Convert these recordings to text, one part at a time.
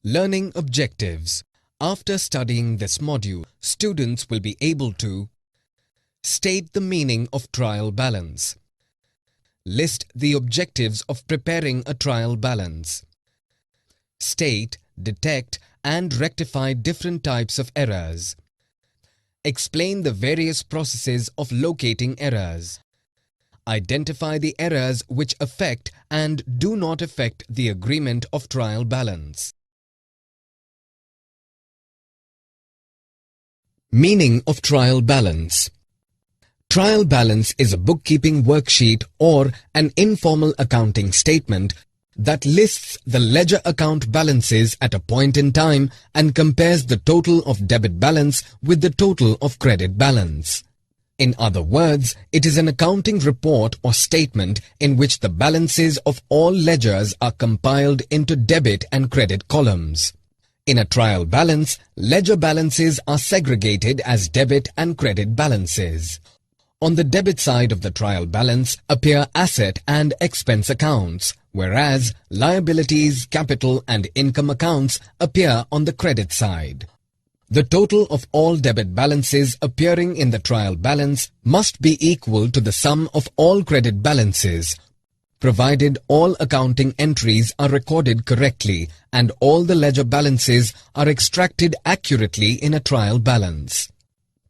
Learning objectives. After studying this module, students will be able to state the meaning of trial balance, list the objectives of preparing a trial balance, state, detect and rectify different types of errors, explain the various processes of locating errors, identify the errors which affect and do not affect the agreement of trial balance. Meaning of trial balance. Trial balance is a bookkeeping worksheet or an informal accounting statement that lists the ledger account balances at a point in time and compares the total of debit balance with the total of credit balance. In other words, it is an accounting report or statement in which the balances of all ledgers are compiled into debit and credit columns. In a trial balance, ledger balances are segregated as debit and credit balances. On the debit side of the trial balance appear asset and expense accounts, whereas liabilities, capital and income accounts appear on the credit side. The total of all debit balances appearing in the trial balance must be equal to the sum of all credit balances, provided all accounting entries are recorded correctly and all the ledger balances are extracted accurately in a trial balance.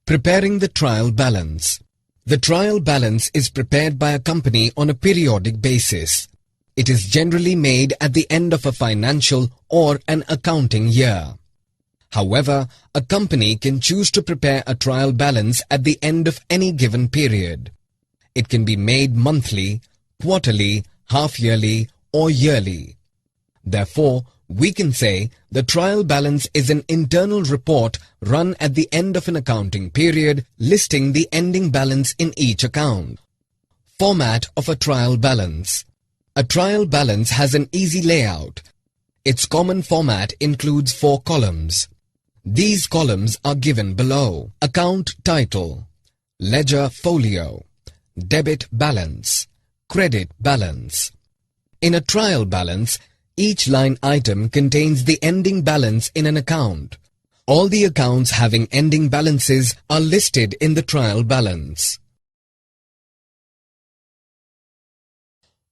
Preparing the trial balance. The trial balance is prepared by a company on a periodic basis. It is generally made at the end of a financial or an accounting year. However, a company can choose to prepare a trial balance at the end of any given period. It can be made monthly, quarterly, half-yearly or yearly. Therefore, we can say the trial balance is an internal report run at the end of an accounting period listing the ending balance in each account. Format of a trial balance. A trial balance has an easy layout. Its common format includes 4 columns. These columns are given below. Account title, ledger folio, debit balance, credit balance. In a trial balance, each line item contains the ending balance in an account. All the accounts having ending balances are listed in the trial balance.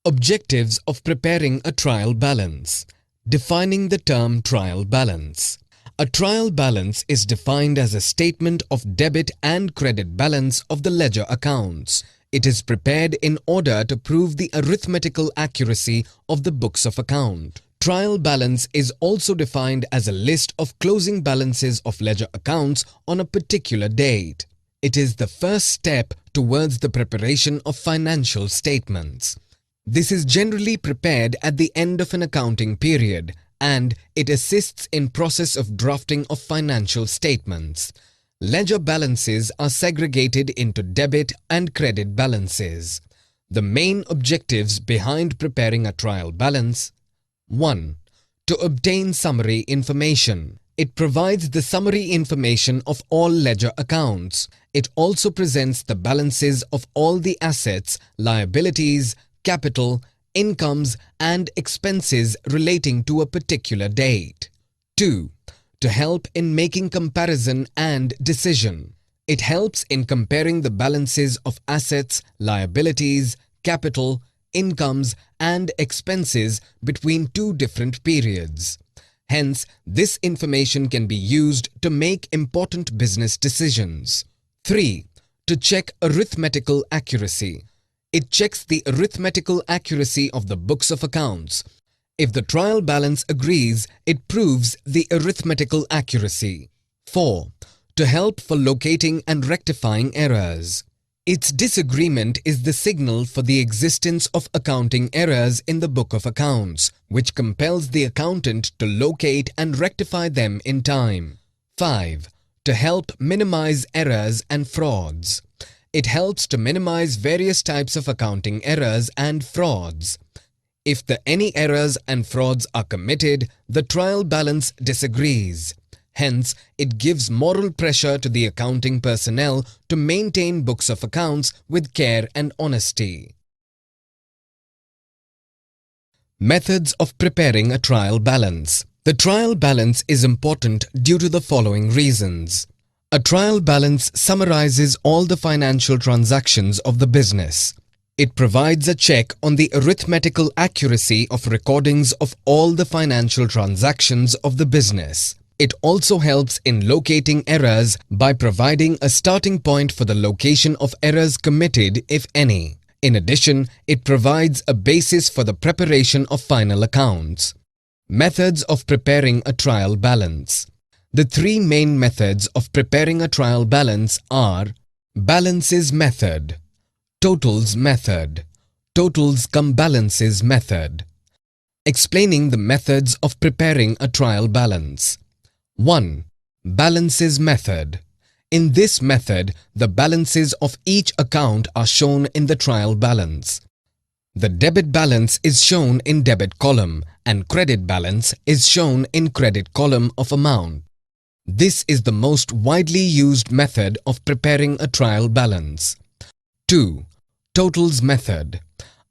Objectives of preparing a trial balance. Defining the term trial balance. A trial balance is defined as a statement of debit and credit balance of the ledger accounts. It is prepared in order to prove the arithmetical accuracy of the books of account. Trial balance is also defined as a list of closing balances of ledger accounts on a particular date. It is the first step towards the preparation of financial statements. This is generally prepared at the end of an accounting period, and it assists in process of drafting of financial statements. Ledger balances are segregated into debit and credit balances. The main objectives behind preparing a trial balance. 1. To obtain summary information. It provides the summary information of all ledger accounts. It also presents the balances of all the assets, liabilities, capital, incomes and expenses relating to a particular date. 2. To help in making comparison and decision. It helps in comparing the balances of assets, liabilities, capital, incomes and expenses between 2 different periods. Hence, this information can be used to make important business decisions. 3. To check arithmetical accuracy. It checks the arithmetical accuracy of the books of accounts. If the trial balance agrees, it proves the arithmetical accuracy. 4. To help for locating and rectifying errors. Its disagreement is the signal for the existence of accounting errors in the book of accounts, which compels the accountant to locate and rectify them in time. 5. To help minimize errors and frauds. It helps to minimize various types of accounting errors and frauds. If any errors and frauds are committed, the trial balance disagrees. Hence, it gives moral pressure to the accounting personnel to maintain books of accounts with care and honesty. Methods of preparing a trial balance. The trial balance is important due to the following reasons. A trial balance summarizes all the financial transactions of the business. It provides a check on the arithmetical accuracy of recordings of all the financial transactions of the business. It also helps in locating errors by providing a starting point for the location of errors committed, if any. In addition, it provides a basis for the preparation of final accounts. Methods of preparing a trial balance. The three main methods of preparing a trial balance are balances method, totals method, totals cum balances method. Explaining the methods of preparing a trial balance. 1. Balances method. In this method, the balances of each account are shown in the trial balance. The debit balance is shown in debit column and credit balance is shown in credit column of amount. This is the most widely used method of preparing a trial balance. 2. Totals method.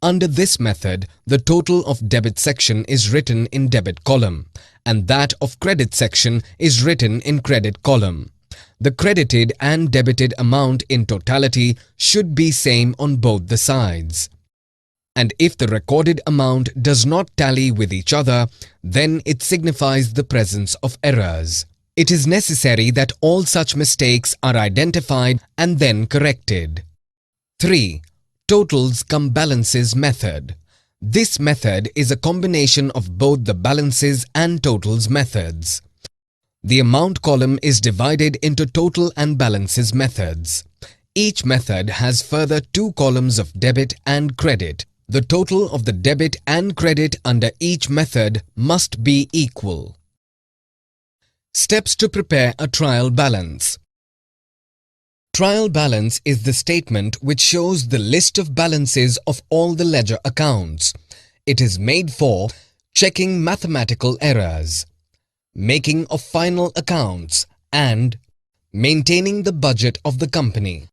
Under this method, the total of debit section is written in debit column and that of credit section is written in credit column. The credited and debited amount in totality should be same on both the sides. And if the recorded amount does not tally with each other, then it signifies the presence of errors. It is necessary that all such mistakes are identified and then corrected. 3. Totals cum balances method. This method is a combination of both the balances and totals methods. The amount column is divided into total and balances methods. Each method has further two columns of debit and credit. The total of the debit and credit under each method must be equal. Steps to prepare a trial balance. Trial balance is the statement which shows the list of balances of all the ledger accounts. It is made for checking mathematical errors, making of final accounts, and maintaining the budget of the company.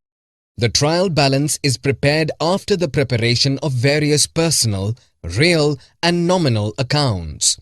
The trial balance is prepared after the preparation of various personal, real, and nominal accounts.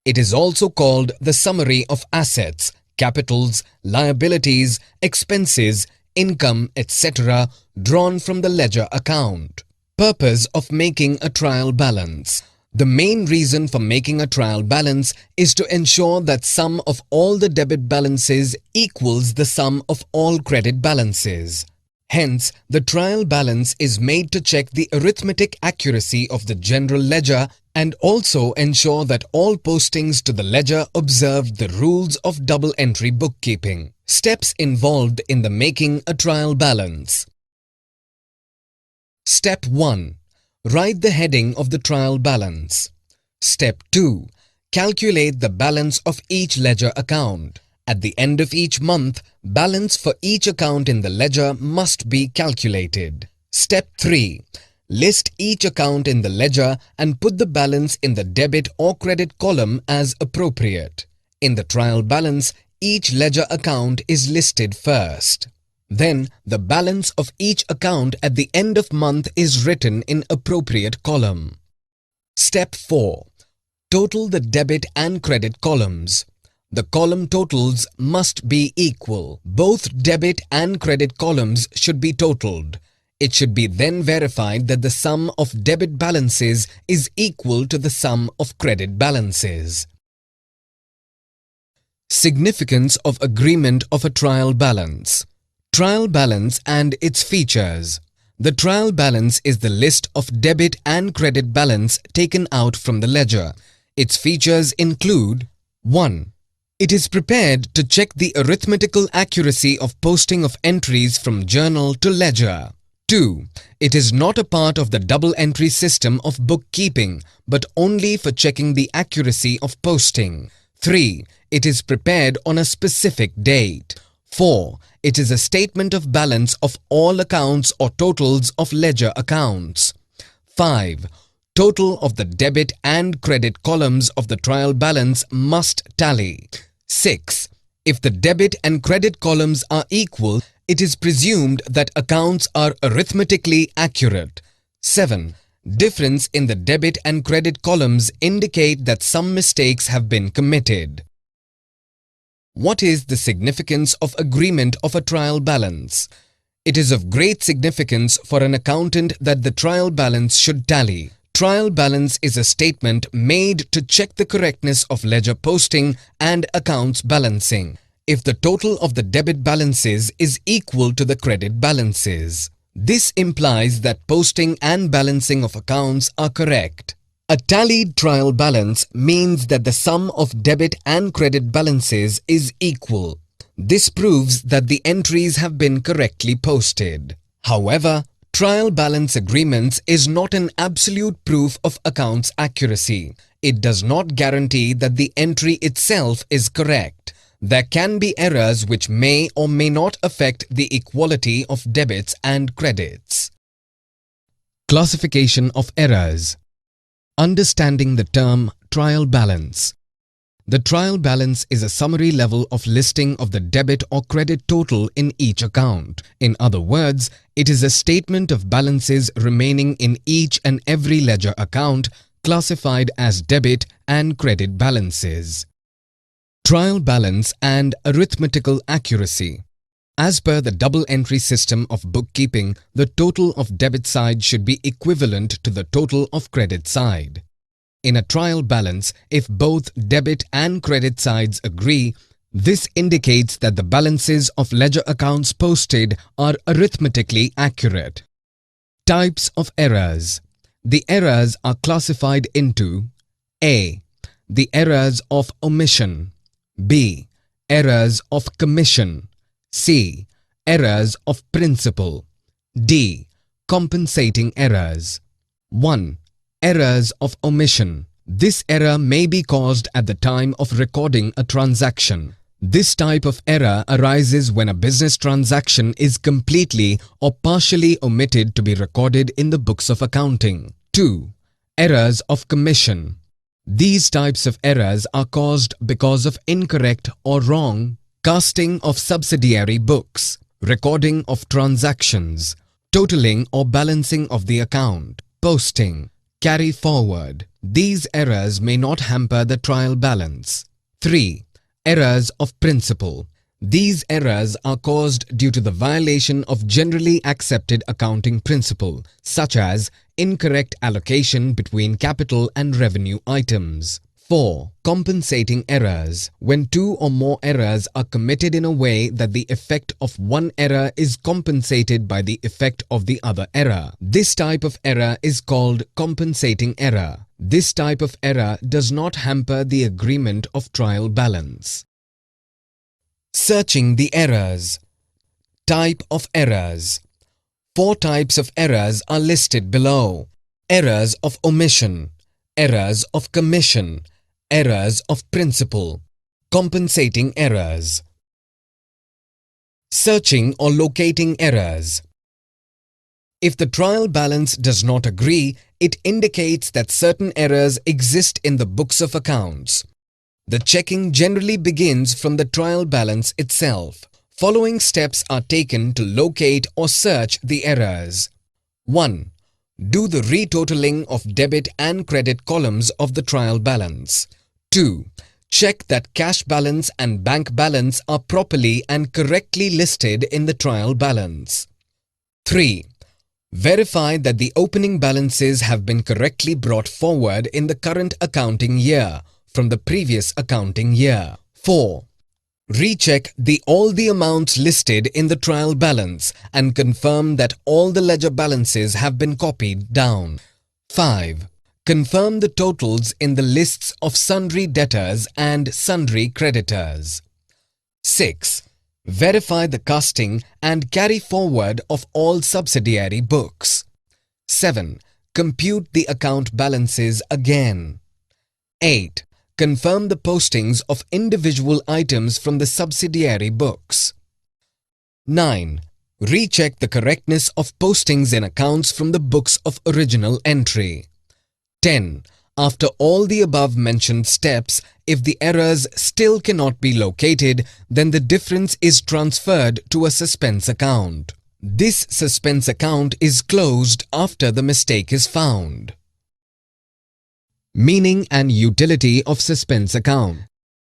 It is also called the summary of assets, capitals, liabilities, expenses, income, etc. drawn from the ledger account. Purpose of making a trial balance. The main reason for making a trial balance is to ensure that sum of all the debit balances equals the sum of all credit balances. Hence, the trial balance is made to check the arithmetic accuracy of the general ledger and also ensure that all postings to the ledger observed the rules of double entry bookkeeping. Steps involved in the making a trial balance. Step 1. Write the heading of the trial balance. Step 2. Calculate the balance of each ledger account. At the end of each month, balance for each account in the ledger must be calculated. Step 3. List each account in the ledger and put the balance in the debit or credit column as appropriate. In the trial balance, each ledger account is listed first. Then, the balance of each account at the end of month is written in appropriate column. Step 4. Total the debit and credit columns. The column totals must be equal. Both debit and credit columns should be totaled. It should be then verified that the sum of debit balances is equal to the sum of credit balances. Significance of agreement of a trial balance. Trial balance and its features. The trial balance is the list of debit and credit balance taken out from the ledger. Its features include 1. It is prepared to check the arithmetical accuracy of posting of entries from journal to ledger. 2. It is not a part of the double entry system of bookkeeping, but only for checking the accuracy of posting. 3. It is prepared on a specific date. 4. It is a statement of balance of all accounts or totals of ledger accounts. 5. Total of the debit and credit columns of the trial balance must tally. 6. If the debit and credit columns are equal, it is presumed that accounts are arithmetically accurate. 7. Difference in the debit and credit columns indicate that some mistakes have been committed. What is the significance of agreement of a trial balance? It is of great significance for an accountant that the trial balance should tally. Trial balance is a statement made to check the correctness of ledger posting and accounts balancing. If the total of the debit balances is equal to the credit balances, this implies that posting and balancing of accounts are correct. A tallied trial balance means that the sum of debit and credit balances is equal. This proves that the entries have been correctly posted. However, trial balance agreements is not an absolute proof of accounts accuracy. It does not guarantee that the entry itself is correct. There can be errors which may or may not affect the equality of debits and credits. Classification of errors. Understanding the term trial balance. The trial balance is a summary level of listing of the debit or credit total in each account. In other words, it is a statement of balances remaining in each and every ledger account classified as debit and credit balances. Trial balance and arithmetical accuracy. As per the double entry system of bookkeeping, the total of debit side should be equivalent to the total of credit side. In a trial balance, if both debit and credit sides agree, this indicates that the balances of ledger accounts posted are arithmetically accurate. Types of errors. The errors are classified into A. The errors of omission. B. Errors of commission. C. Errors of principal. D. Compensating errors. 1. Errors of omission. This error may be caused at the time of recording a transaction. This type of error arises when a business transaction is completely or partially omitted to be recorded in the books of accounting. 2. Errors of commission. These types of errors are caused because of incorrect or wrong casting of subsidiary books, recording of transactions, totaling or balancing of the account, posting, carry forward. These errors may not hamper the trial balance. 3. Errors of principle. These errors are caused due to the violation of generally accepted accounting principle, such as incorrect allocation between capital and revenue items. 4. Compensating errors. When two or more errors are committed in a way that the effect of one error is compensated by the effect of the other error. This type of error is called compensating error. This type of error does not hamper the agreement of trial balance. Searching the errors. Type of errors. 4 types of errors are listed below. Errors of omission, errors of commission, errors of principle, compensating errors. Searching or locating errors. If the trial balance does not agree, it indicates that certain errors exist in the books of accounts. The checking generally begins from the trial balance itself. Following steps are taken to locate or search the errors. 1. Do the retotaling of debit and credit columns of the trial balance. 2. Check that cash balance and bank balance are properly and correctly listed in the trial balance. 3. Verify that the opening balances have been correctly brought forward in the current accounting year from the previous accounting year. 4. Recheck all the amounts listed in the trial balance and confirm that all the ledger balances have been copied down. 5. Confirm the totals in the lists of sundry debtors and sundry creditors. 6. Verify the casting and carry forward of all subsidiary books. 7. Compute the account balances again. 8. Confirm the postings of individual items from the subsidiary books. 9. Recheck the correctness of postings in accounts from the books of original entry. 10. After all the above mentioned steps, if the errors still cannot be located, then the difference is transferred to a suspense account. This suspense account is closed after the mistake is found. Meaning and utility of suspense account.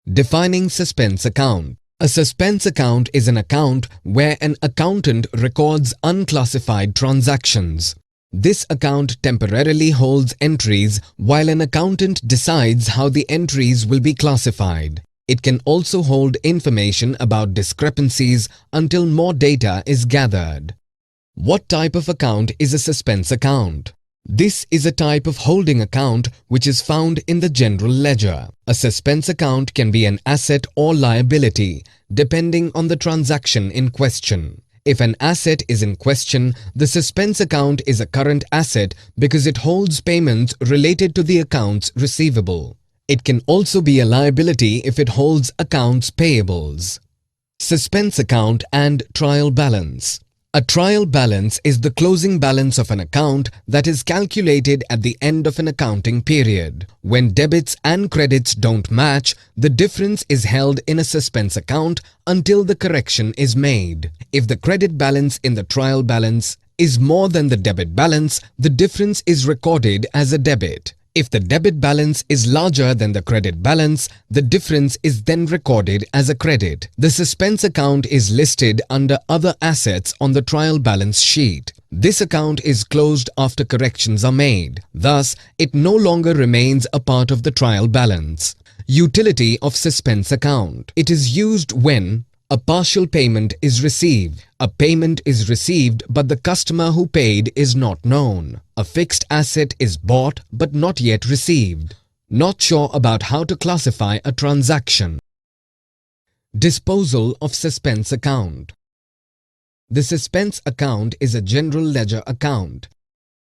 Defining suspense account. A suspense account is an account where an accountant records unclassified transactions. This account temporarily holds entries while an accountant decides how the entries will be classified. It can also hold information about discrepancies until more data is gathered. What type of account is a suspense account? This is a type of holding account which is found in the general ledger. A suspense account can be an asset or liability, depending on the transaction in question. If an asset is in question, the suspense account is a current asset because it holds payments related to the accounts receivable. It can also be a liability if it holds accounts payables. Suspense account and trial balance. A trial balance is the closing balance of an account that is calculated at the end of an accounting period. When debits and credits don't match, the difference is held in a suspense account until the correction is made. If the credit balance in the trial balance is more than the debit balance, the difference is recorded as a debit. If the debit balance is larger than the credit balance, the difference is then recorded as a credit. The suspense account is listed under other assets on the trial balance sheet. This account is closed after corrections are made. Thus, it no longer remains a part of the trial balance. Utility of suspense account. It is used when a partial payment is received. A payment is received but the customer who paid is not known. A fixed asset is bought but not yet received. Not sure about how to classify a transaction. Disposal of suspense account. The suspense account is a general ledger account.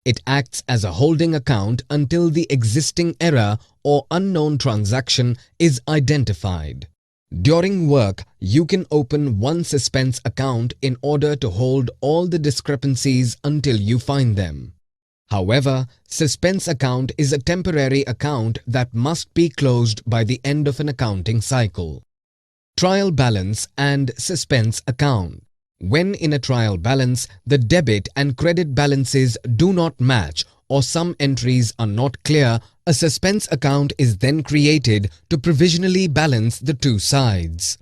It acts as a holding account until the existing error or unknown transaction is identified. During work, you can open one suspense account in order to hold all the discrepancies until you find them. However, suspense account is a temporary account that must be closed by the end of an accounting cycle. Trial balance and suspense account. When in a trial balance, the debit and credit balances do not match or some entries are not clear, a suspense account is then created to provisionally balance the two sides.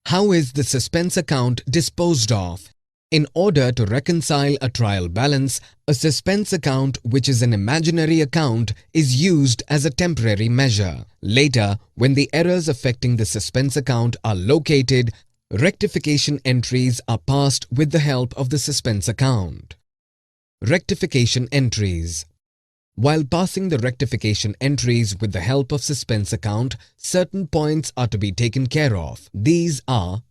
How is the suspense account disposed of? In order to reconcile a trial balance, a suspense account, which is an imaginary account, is used as a temporary measure. Later, when the errors affecting the suspense account are located, rectification entries are passed with the help of the suspense account. Rectification entries. While passing the rectification entries with the help of suspense account, certain points are to be taken care of. These are: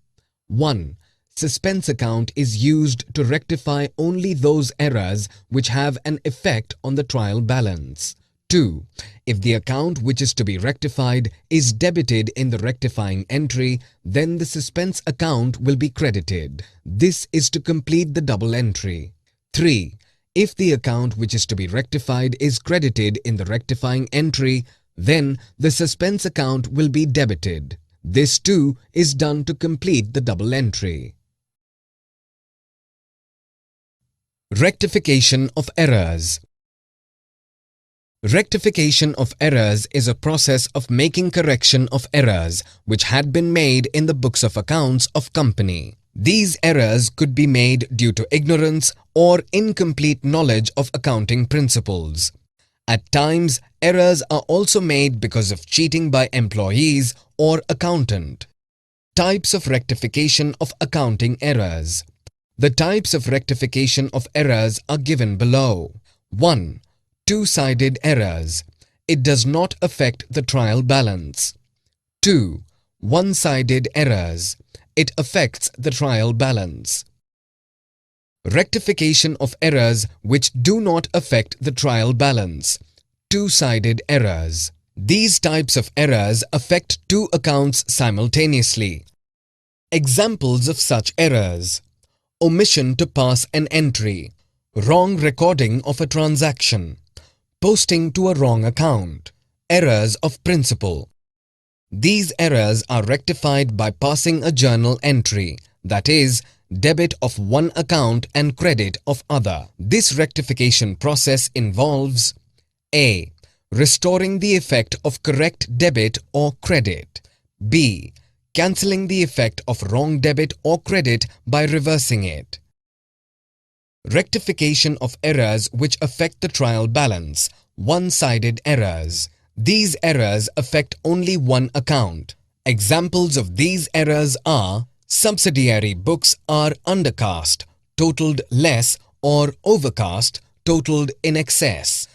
1. Suspense account is used to rectify only those errors which have an effect on the trial balance. 2. If the account which is to be rectified is debited in the rectifying entry, then the suspense account will be credited. This is to complete the double entry. 3. If the account which is to be rectified is credited in the rectifying entry, then the suspense account will be debited. This too is done to complete the double entry. Rectification of errors. Rectification of errors is a process of making correction of errors which had been made in the books of accounts of company. These errors could be made due to ignorance or incomplete knowledge of accounting principles. At times, errors are also made because of cheating by employees or accountant. Types of rectification of accounting errors. The types of rectification of errors are given below. 1. Two-sided errors. It does not affect the trial balance. 2. One-sided errors. It affects the trial balance. Rectification of errors which do not affect the trial balance. Two-sided errors. These types of errors affect two accounts simultaneously. Examples of such errors: omission to pass an entry, wrong recording of a transaction, posting to a wrong account, errors of principle. These errors are rectified by passing a journal entry, that is, debit of one account and credit of other. This rectification process involves A. Restoring the effect of correct debit or credit. B. Cancelling the effect of wrong debit or credit by reversing it. Rectification of errors which affect the trial balance. One-sided errors. These errors affect only one account. Examples of these errors are: subsidiary books are undercast, totaled less, or overcast, totaled in excess.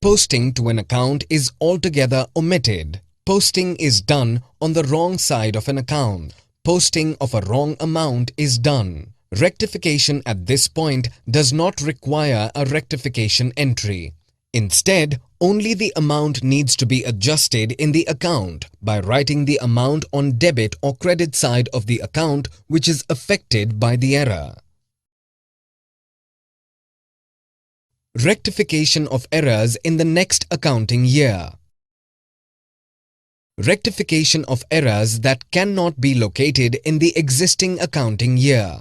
Posting to an account is altogether omitted. Posting is done on the wrong side of an account. Posting of a wrong amount is done. Rectification at this point does not require a rectification entry. Instead, only the amount needs to be adjusted in the account by writing the amount on debit or credit side of the account which is affected by the error. Rectification of errors in the next accounting year. Rectification of errors that cannot be located in the existing accounting year.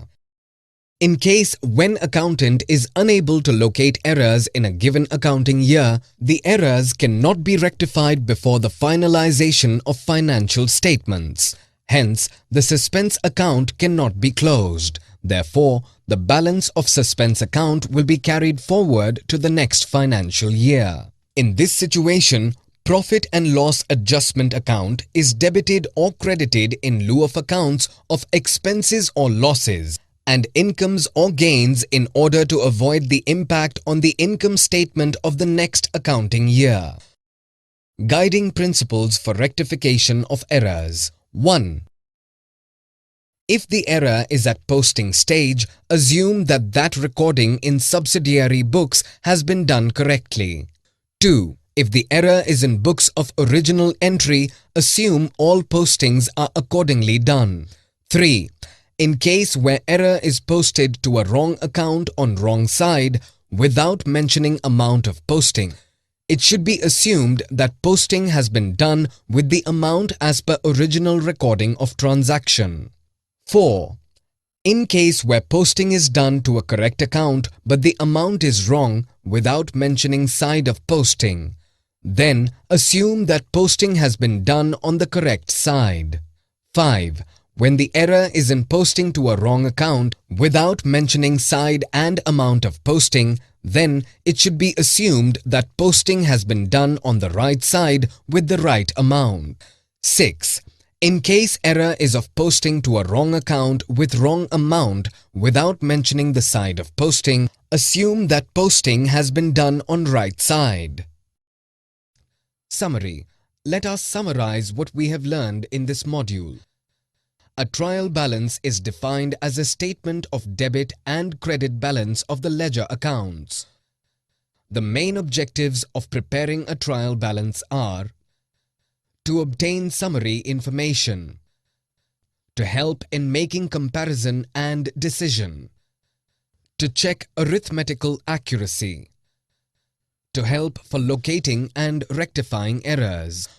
In case when accountant is unable to locate errors in a given accounting year, the errors cannot be rectified before the finalization of financial statements. Hence, the suspense account cannot be closed. Therefore, the balance of suspense account will be carried forward to the next financial year. In this situation, profit and loss adjustment account is debited or credited in lieu of accounts of expenses or losses and incomes or gains in order to avoid the impact on the income statement of the next accounting year. Guiding principles for rectification of errors. 1. If the error is at posting stage, assume that that recording in subsidiary books has been done correctly. 2. If the error is in books of original entry, assume all postings are accordingly done. 3. In case where error is posted to a wrong account on wrong side without mentioning amount of posting, it should be assumed that posting has been done with the amount as per original recording of transaction. 4. In case where posting is done to a correct account but the amount is wrong without mentioning side of posting, then assume that posting has been done on the correct side. 5. When the error is in posting to a wrong account without mentioning side and amount of posting, then it should be assumed that posting has been done on the right side with the right amount. 6. In case error is of posting to a wrong account with wrong amount without mentioning the side of posting, assume that posting has been done on right side. Summary. Let us summarize what we have learned in this module. A trial balance is defined as a statement of debit and credit balance of the ledger accounts. The main objectives of preparing a trial balance are: to obtain summary information, to help in making comparison and decision, to check arithmetical accuracy, to help for locating and rectifying errors,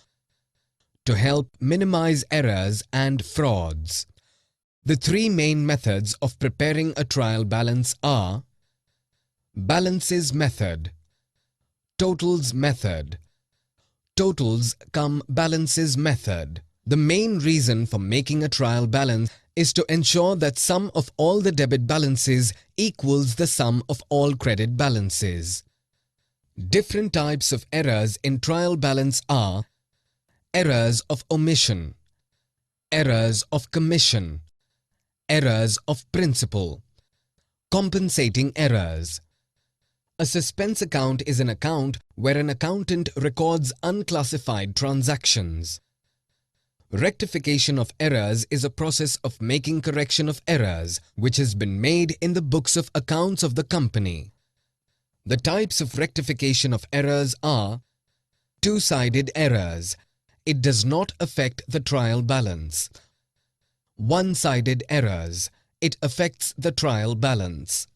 to help minimize errors and frauds. The three main methods of preparing a trial balance are: balances method, totals method, totals cum balances method. The main reason for making a trial balance is to ensure that sum of all the debit balances equals the sum of all credit balances. Different types of errors in trial balance are: errors of omission, errors of commission, errors of principal, compensating errors. A suspense account is an account where an accountant records unclassified transactions. Rectification of errors is a process of making correction of errors which has been made in the books of accounts of the company. The types of rectification of errors are: two-sided errors. It does not affect the trial balance. One-sided errors. It affects the trial balance.